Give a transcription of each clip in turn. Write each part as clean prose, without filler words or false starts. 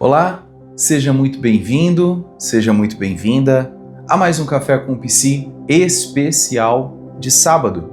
Olá, seja muito bem-vindo, seja muito bem-vinda a mais um Café com Psi especial de sábado.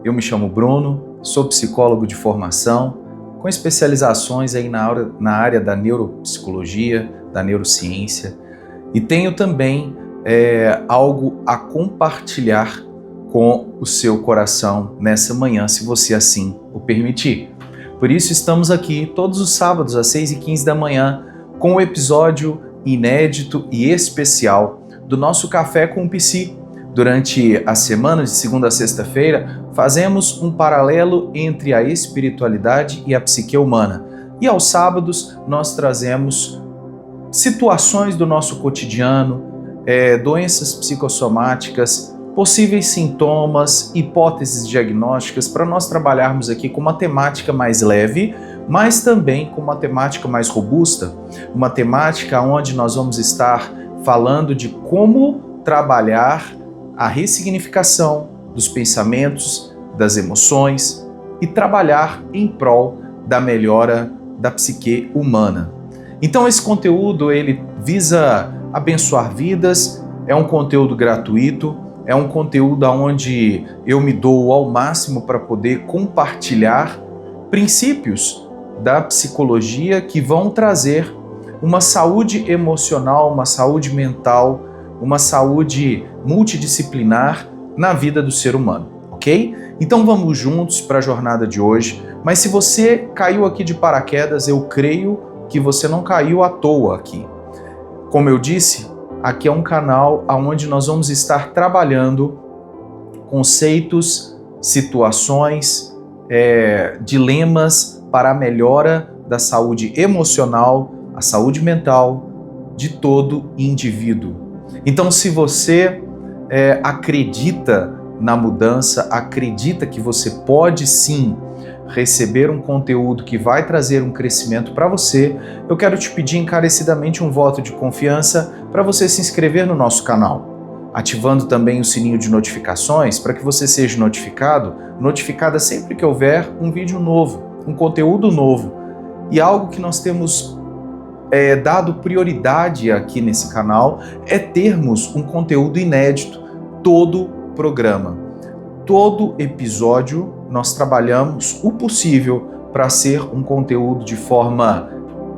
Eu me chamo Bruno, sou psicólogo de formação, com especializações aí na área da neuropsicologia, da neurociência, e tenho também algo a compartilhar com o seu coração nessa manhã, se você assim o permitir. Por isso estamos aqui todos os sábados às 6h15 da manhã, com um episódio inédito e especial do nosso Café com Psi. Durante a semana de segunda a sexta-feira, fazemos um paralelo entre a espiritualidade e a psique humana. E aos sábados nós trazemos situações do nosso cotidiano, doenças psicossomáticas, possíveis sintomas, hipóteses diagnósticas, para nós trabalharmos aqui com uma temática mais leve, mas também com uma temática mais robusta, uma temática onde nós vamos estar falando de como trabalhar a ressignificação dos pensamentos, das emoções e trabalhar em prol da melhora da psique humana. Então esse conteúdo ele visa abençoar vidas, é um conteúdo gratuito, é um conteúdo onde eu me dou ao máximo para poder compartilhar princípios da psicologia que vão trazer uma saúde emocional, uma saúde mental, uma saúde multidisciplinar na vida do ser humano, ok? Então vamos juntos para a jornada de hoje, mas se você caiu aqui de paraquedas, eu creio que você não caiu à toa aqui. Como eu disse, aqui é um canal onde nós vamos estar trabalhando conceitos, situações, dilemas para a melhora da saúde emocional, a saúde mental de todo indivíduo. Então, se você acredita na mudança, acredita que você pode sim receber um conteúdo que vai trazer um crescimento para você, eu quero te pedir encarecidamente um voto de confiança para você se inscrever no nosso canal, ativando também o sininho de notificações para que você seja notificada sempre que houver um vídeo novo, um conteúdo novo. E algo que nós temos dado prioridade aqui nesse canal é termos um conteúdo inédito, todo programa. Todo episódio nós trabalhamos o possível para ser um conteúdo de forma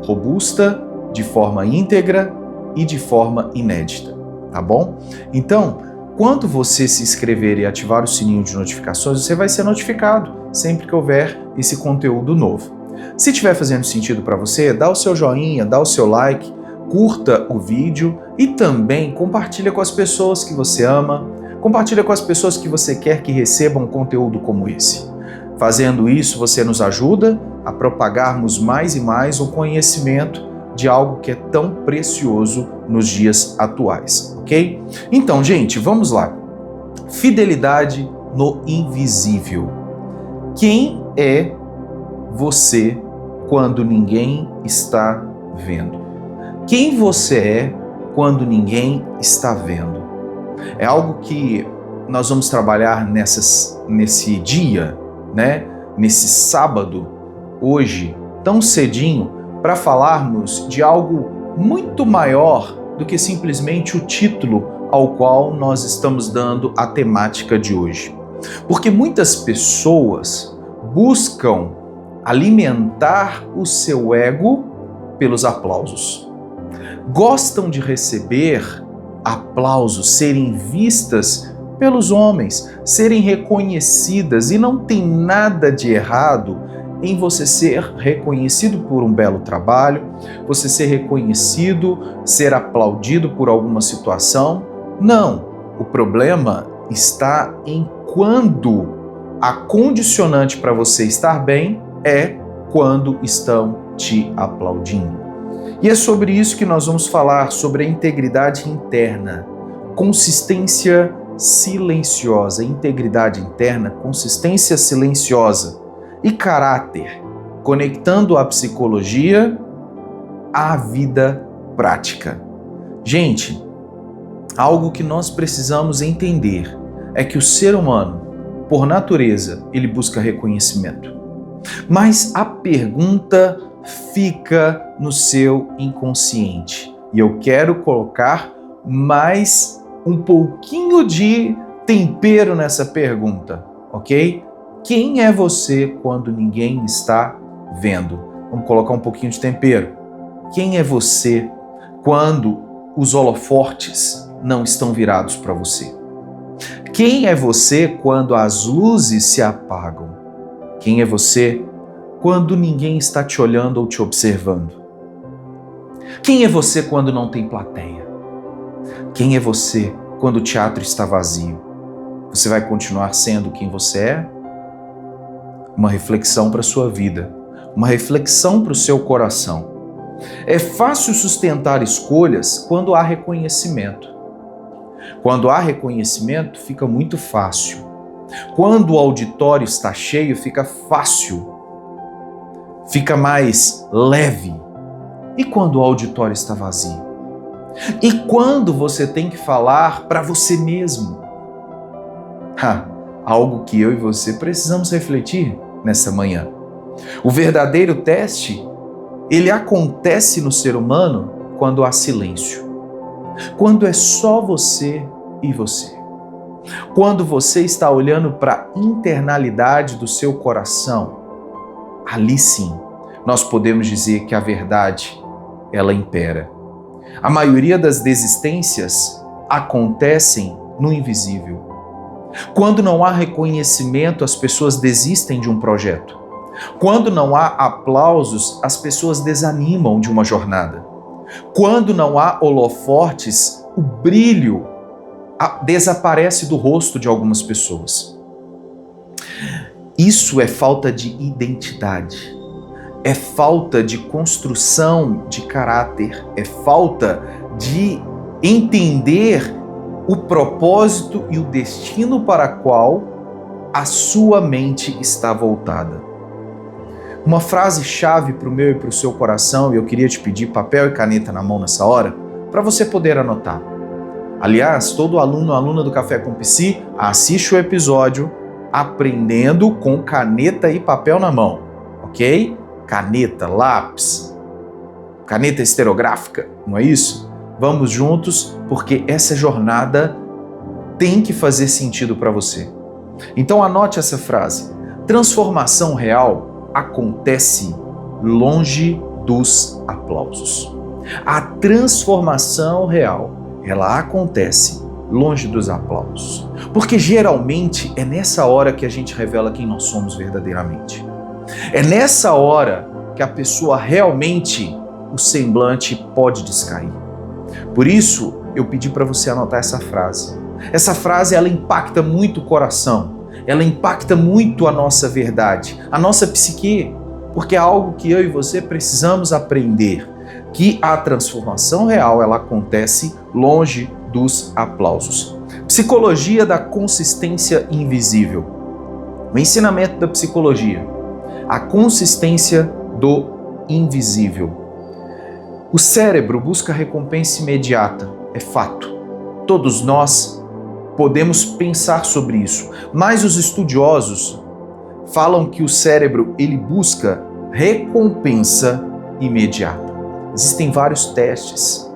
robusta, de forma íntegra e de forma inédita, tá bom? Então, quando você se inscrever e ativar o sininho de notificações, você vai ser notificado sempre que houver esse conteúdo novo. Se estiver fazendo sentido para você, dá o seu joinha, dá o seu like, curta o vídeo e também compartilha com as pessoas que você ama, compartilha com as pessoas que você quer que recebam um conteúdo como esse. Fazendo isso, você nos ajuda a propagarmos mais e mais o conhecimento de algo que é tão precioso nos dias atuais, ok? Então, gente, vamos lá. Fidelidade no invisível. Quem é você quando ninguém está vendo? Quem você é quando ninguém está vendo? É algo que nós vamos trabalhar nesse dia, né? Nesse sábado, hoje, tão cedinho, para falarmos de algo muito maior do que simplesmente o título ao qual nós estamos dando a temática de hoje. Porque muitas pessoas buscam alimentar o seu ego pelos aplausos. Gostam de receber aplausos, serem vistas pelos homens, serem reconhecidas, e não tem nada de errado em você ser reconhecido por um belo trabalho, você ser reconhecido, ser aplaudido por alguma situação. Não, o problema está em quando a condicionante para você estar bem é quando estão te aplaudindo. E é sobre isso que nós vamos falar, sobre a integridade interna, consistência silenciosa, integridade interna, consistência silenciosa e caráter, conectando a psicologia à vida prática. Gente, algo que nós precisamos entender é que o ser humano, por natureza, ele busca reconhecimento. Mas a pergunta fica no seu inconsciente. E eu quero colocar mais um pouquinho de tempero nessa pergunta, ok? Quem é você quando ninguém está vendo? Vamos colocar um pouquinho de tempero. Quem é você quando os holofotes não estão virados para você? Quem é você quando as luzes se apagam? Quem é você quando ninguém está te olhando ou te observando? Quem é você quando não tem plateia? Quem é você quando o teatro está vazio? Você vai continuar sendo quem você é? Uma reflexão para a sua vida, uma reflexão para o seu coração. É fácil sustentar escolhas quando há reconhecimento. Quando há reconhecimento, fica muito fácil. Quando o auditório está cheio, fica fácil. Fica mais leve. E quando o auditório está vazio? E quando você tem que falar para você mesmo? Algo que eu e você precisamos refletir nessa manhã. O verdadeiro teste, ele acontece no ser humano quando há silêncio. Quando é só você e você. Quando você está olhando para a internalidade do seu coração, ali sim, nós podemos dizer que a verdade, ela impera. A maioria das desistências acontecem no invisível. Quando não há reconhecimento, as pessoas desistem de um projeto. Quando não há aplausos, as pessoas desanimam de uma jornada. Quando não há holofotes, o brilho desaparece do rosto de algumas pessoas. Isso é falta de identidade, é falta de construção de caráter, é falta de entender o propósito e o destino para qual a sua mente está voltada. Uma frase-chave para o meu e para o seu coração, e eu queria te pedir papel e caneta na mão nessa hora, para você poder anotar. Aliás, todo aluno ou aluna do Café com Psi assiste o episódio aprendendo com caneta e papel na mão, ok? Caneta, lápis, caneta estereográfica, não é isso? Vamos juntos, porque essa jornada tem que fazer sentido para você. Então anote essa frase. Transformação real acontece longe dos aplausos. A transformação real, ela acontece longe dos aplausos. Porque geralmente é nessa hora que a gente revela quem nós somos verdadeiramente. É nessa hora que a pessoa realmente, o semblante pode descair. Por isso, eu pedi para você anotar essa frase. Essa frase, ela impacta muito o coração. Ela impacta muito a nossa verdade, a nossa psique, porque é algo que eu e você precisamos aprender, que a transformação real, ela acontece longe dos aplausos. Psicologia da consistência invisível. O ensinamento da psicologia. A consistência do invisível. O cérebro busca recompensa imediata, é fato. Todos nós podemos pensar sobre isso, mas os estudiosos falam que o cérebro ele busca recompensa imediata. Existem vários testes,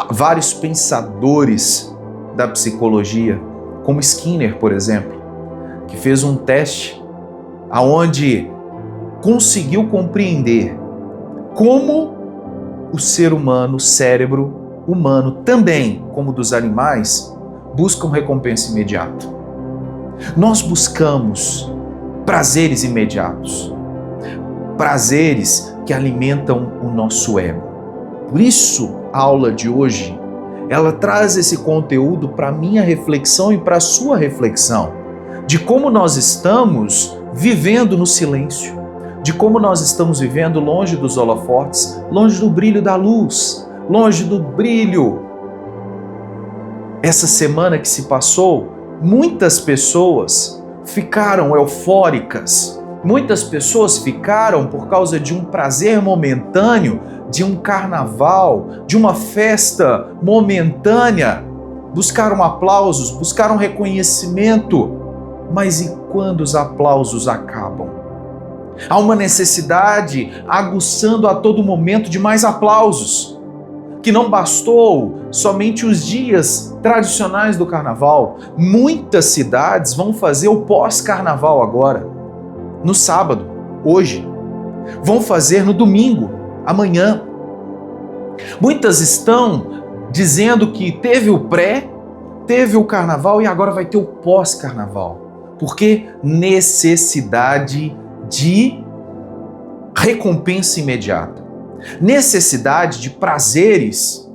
vários pensadores da psicologia, como Skinner, por exemplo, que fez um teste aonde conseguiu compreender como o ser humano, o cérebro humano, também como dos animais, buscam recompensa imediata. Nós buscamos prazeres imediatos, prazeres que alimentam o nosso ego. Por isso, a aula de hoje, ela traz esse conteúdo para a minha reflexão e para a sua reflexão, de como nós estamos vivendo no silêncio, de como nós estamos vivendo longe dos holofotes, longe do brilho da luz, longe do brilho. Essa semana que se passou, muitas pessoas ficaram eufóricas, muitas pessoas ficaram por causa de um prazer momentâneo, de um carnaval, de uma festa momentânea, buscaram aplausos, buscaram reconhecimento, mas e quando os aplausos acabam? Há uma necessidade aguçando a todo momento de mais aplausos, que não bastou somente os dias tradicionais do carnaval. Muitas cidades vão fazer o pós-carnaval agora, no sábado, hoje. Vão fazer no domingo, amanhã. Muitas estão dizendo que teve o pré, teve o carnaval e agora vai ter o pós-carnaval. Porque necessidade de recompensa imediata. Necessidade de prazeres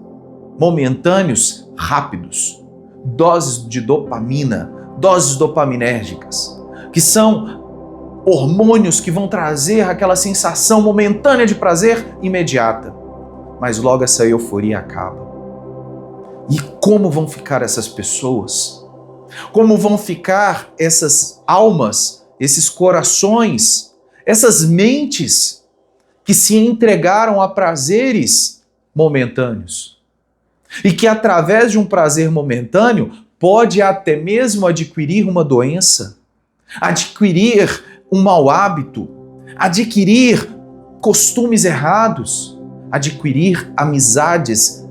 momentâneos rápidos. Doses de dopamina, doses dopaminérgicas, que são hormônios que vão trazer aquela sensação momentânea de prazer imediata. Mas logo essa euforia acaba. E como vão ficar essas pessoas? Como vão ficar essas almas, esses corações, essas mentes que se entregaram a prazeres momentâneos? E que através de um prazer momentâneo pode até mesmo adquirir uma doença, adquirir um mau hábito, adquirir costumes errados, adquirir amizades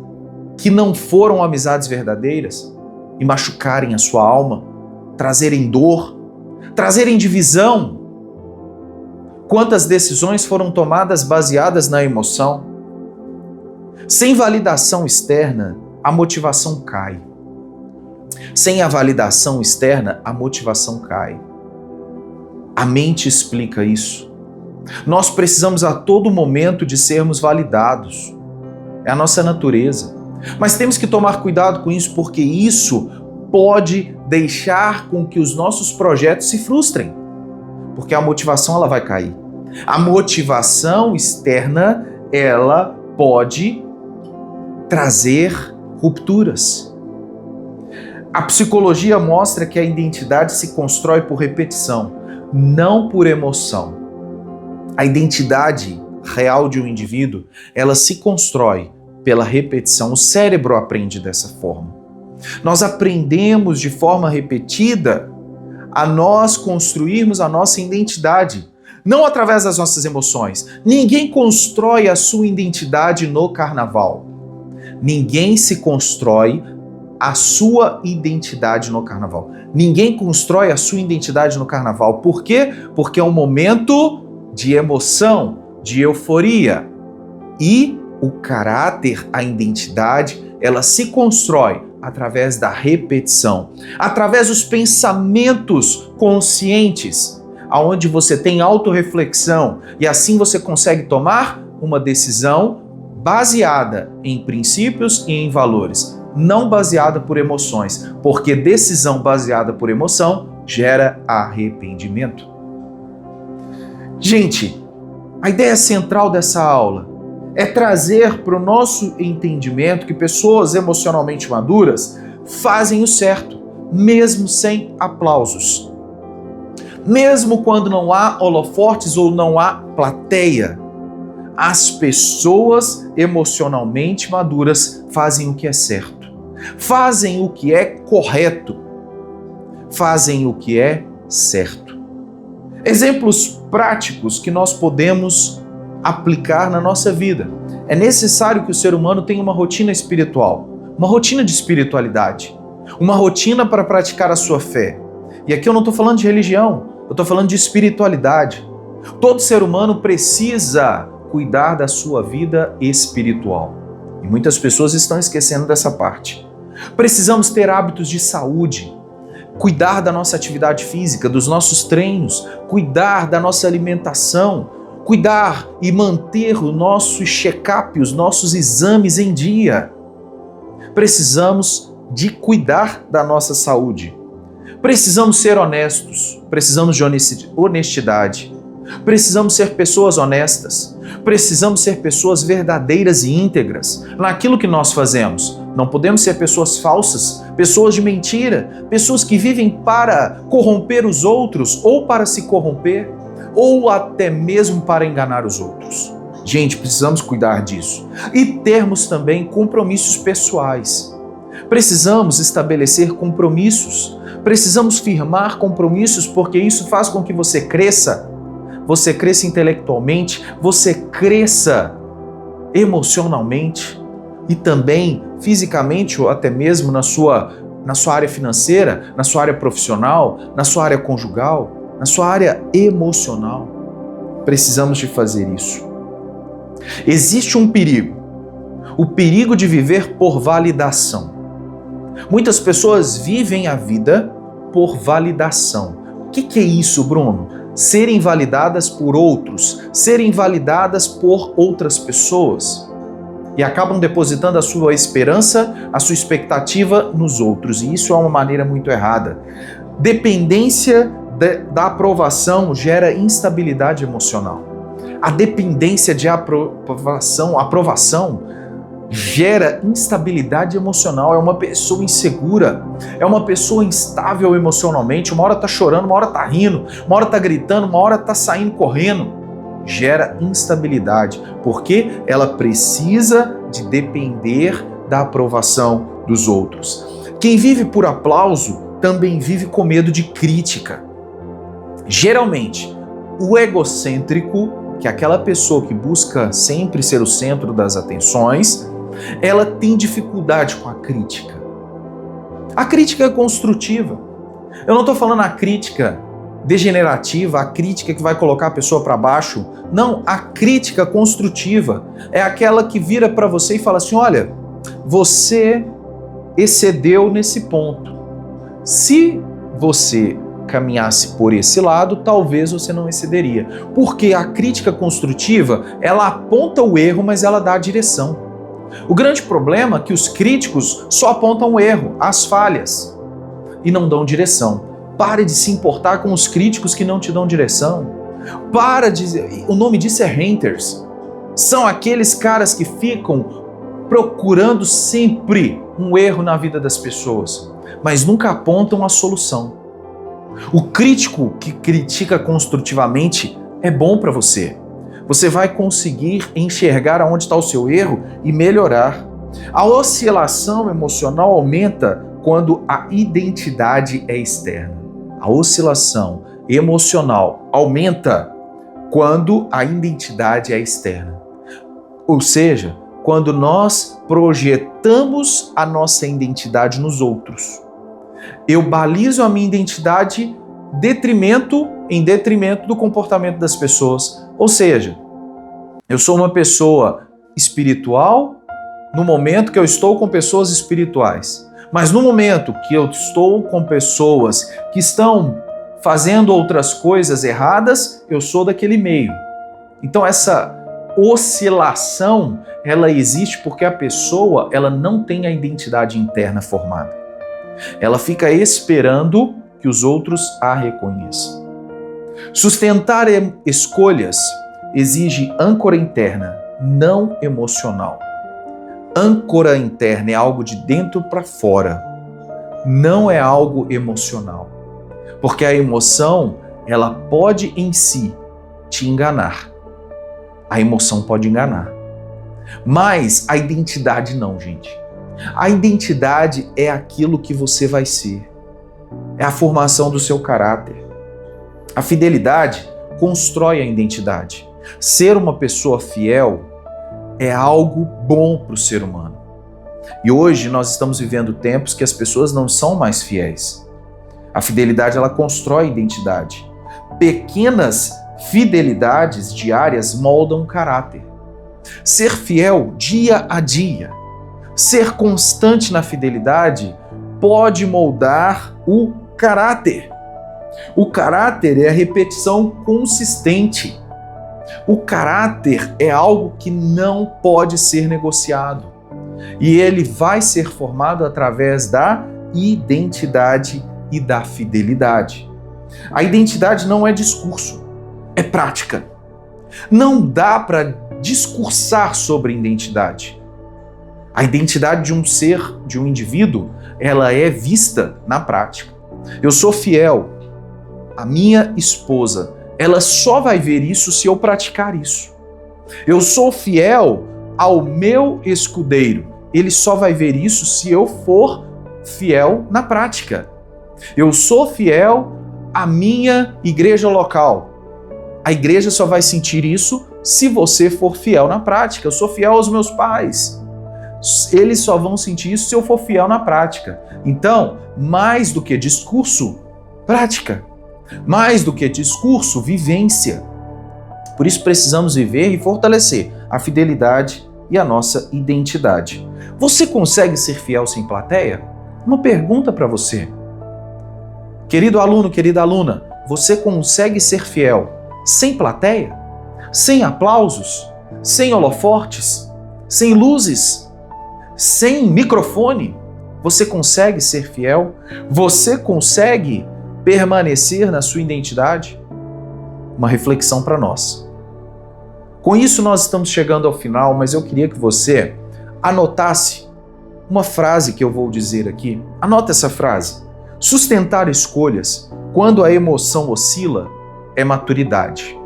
que não foram amizades verdadeiras e machucarem a sua alma, trazerem dor, trazerem divisão. Quantas decisões foram tomadas baseadas na emoção? Sem validação externa, a motivação cai. Sem a validação externa, a motivação cai. A mente explica isso. Nós precisamos a todo momento de sermos validados. É a nossa natureza. Mas temos que tomar cuidado com isso, porque isso pode deixar com que os nossos projetos se frustrem. Porque a motivação ela vai cair. A motivação externa, ela pode trazer rupturas. A psicologia mostra que a identidade se constrói por repetição, não por emoção. A identidade real de um indivíduo, ela se constrói pela repetição. O cérebro aprende dessa forma. Nós aprendemos de forma repetida a nós construirmos a nossa identidade, não através das nossas emoções. Ninguém constrói a sua identidade no carnaval. Ninguém se constrói a sua identidade no carnaval. Ninguém constrói a sua identidade no carnaval. Por quê? Porque é um momento de emoção, de euforia. E o caráter, a identidade, ela se constrói através da repetição, através dos pensamentos conscientes, aonde você tem autorreflexão e assim você consegue tomar uma decisão baseada em princípios e em valores, não baseada por emoções, porque decisão baseada por emoção gera arrependimento. Gente, a ideia central dessa aula é trazer para o nosso entendimento que pessoas emocionalmente maduras fazem o certo, mesmo sem aplausos. Mesmo quando não há holofotes ou não há plateia, as pessoas emocionalmente maduras fazem o que é certo, fazem o que é correto, fazem o que é certo. Exemplos práticos que nós podemos aplicar na nossa vida. É necessário que o ser humano tenha uma rotina espiritual, uma rotina de espiritualidade, uma rotina para praticar a sua fé. E aqui eu não estou falando de religião, eu estou falando de espiritualidade. Todo ser humano precisa cuidar da sua vida espiritual. E muitas pessoas estão esquecendo dessa parte. Precisamos ter hábitos de saúde, cuidar da nossa atividade física, dos nossos treinos, cuidar da nossa alimentação, cuidar e manter o nosso check-up, os nossos exames em dia. Precisamos de cuidar da nossa saúde. Precisamos ser honestos, precisamos de honestidade. Precisamos ser pessoas honestas. Precisamos ser pessoas verdadeiras e íntegras naquilo que nós fazemos. Não podemos ser pessoas falsas, pessoas de mentira, pessoas que vivem para corromper os outros ou para se corromper, ou até mesmo para enganar os outros. Gente, precisamos cuidar disso. E termos também compromissos pessoais. Precisamos estabelecer compromissos. Precisamos firmar compromissos porque isso faz com que você cresça. você cresça intelectualmente, você cresça emocionalmente e também fisicamente ou até mesmo na sua área financeira, na sua área profissional, na sua área conjugal, na sua área emocional. Precisamos de fazer isso. Existe um perigo, o perigo de viver por validação. Muitas pessoas vivem a vida por validação. O que é isso, Bruno? Serem validadas por outros, serem validadas por outras pessoas. E acabam depositando a sua esperança, a sua expectativa nos outros. E isso é uma maneira muito errada. Dependência da aprovação gera instabilidade emocional. A dependência de aprovação gera instabilidade emocional. É uma pessoa insegura, é uma pessoa instável emocionalmente. Uma hora tá chorando, uma hora tá rindo, uma hora tá gritando, uma hora tá saindo correndo. Gera instabilidade, porque ela precisa de depender da aprovação dos outros. Quem vive por aplauso também vive com medo de crítica. Geralmente, o egocêntrico, que é aquela pessoa que busca sempre ser o centro das atenções, ela tem dificuldade com a crítica. A crítica é construtiva. Eu não estou falando a crítica degenerativa, a crítica que vai colocar a pessoa para baixo. Não, a crítica construtiva é aquela que vira para você e fala assim: olha, você excedeu nesse ponto. Se você caminhasse por esse lado, talvez você não excederia. Porque a crítica construtiva, ela aponta o erro, mas ela dá a direção. O grande problema é que os críticos só apontam o erro, as falhas, e não dão direção. Pare de se importar com os críticos que não te dão direção. O nome disso é haters. São aqueles caras que ficam procurando sempre um erro na vida das pessoas, mas nunca apontam a solução. O crítico que critica construtivamente é bom para você. Você vai conseguir enxergar aonde está o seu erro e melhorar. A oscilação emocional aumenta quando a identidade é externa. A oscilação emocional aumenta quando a identidade é externa. Ou seja, quando nós projetamos a nossa identidade nos outros. Eu balizo a minha identidade em detrimento do comportamento das pessoas. Ou seja, eu sou uma pessoa espiritual no momento que eu estou com pessoas espirituais. Mas no momento que eu estou com pessoas que estão fazendo outras coisas erradas, eu sou daquele meio. Então essa oscilação, ela existe porque a pessoa, ela não tem a identidade interna formada. Ela fica esperando que os outros a reconheçam. Sustentar escolhas exige âncora interna, não emocional. Âncora interna é algo de dentro para fora, não é algo emocional. Porque a emoção, ela pode em si te enganar. A emoção pode enganar. Mas a identidade não, gente. A identidade é aquilo que você vai ser. É a formação do seu caráter. A fidelidade constrói a identidade. Ser uma pessoa fiel é algo bom para o ser humano. E hoje nós estamos vivendo tempos que as pessoas não são mais fiéis. A fidelidade, ela constrói identidade. Pequenas fidelidades diárias moldam o caráter. Ser fiel dia a dia, ser constante na fidelidade pode moldar o caráter. O caráter é a repetição consistente. O caráter é algo que não pode ser negociado. E ele vai ser formado através da identidade e da fidelidade. A identidade não é discurso, é prática. Não dá para discursar sobre identidade. A identidade de um ser, de um indivíduo, ela é vista na prática. Eu sou fiel à minha esposa, ela só vai ver isso se eu praticar isso. Eu sou fiel ao meu escudeiro, ele só vai ver isso se eu for fiel na prática. Eu sou fiel à minha igreja local. A igreja só vai sentir isso se você for fiel na prática. Eu sou fiel aos meus pais. Eles só vão sentir isso se eu for fiel na prática. Então, mais do que discurso, prática. Mais do que discurso, vivência. Por isso precisamos viver e fortalecer a fidelidade e a nossa identidade. Você consegue ser fiel sem plateia? Uma pergunta para você. Querido aluno, querida aluna, você consegue ser fiel sem plateia? Sem aplausos? Sem holofotes? Sem luzes? Sem microfone? Você consegue ser fiel? Você consegue permanecer na sua identidade? Uma reflexão para nós. Com isso nós estamos chegando ao final, mas eu queria que você anotasse uma frase que eu vou dizer aqui. Anota essa frase. Sustentar escolhas quando a emoção oscila é maturidade.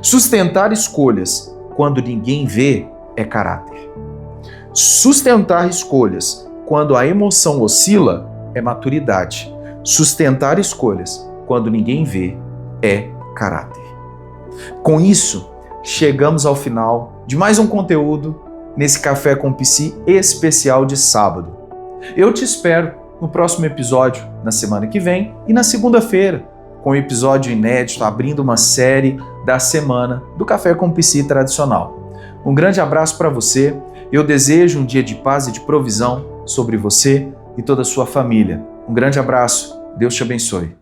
Sustentar escolhas quando ninguém vê é caráter. Sustentar escolhas quando a emoção oscila é maturidade. Sustentar escolhas quando ninguém vê é caráter. Com isso, chegamos ao final de mais um conteúdo nesse Café com Psi especial de sábado. Eu te espero no próximo episódio, na semana que vem e na segunda-feira, com um episódio inédito abrindo uma série da semana do Café com Psi tradicional. Um grande abraço para você. Eu desejo um dia de paz e de provisão sobre você e toda a sua família. Um grande abraço. Deus te abençoe.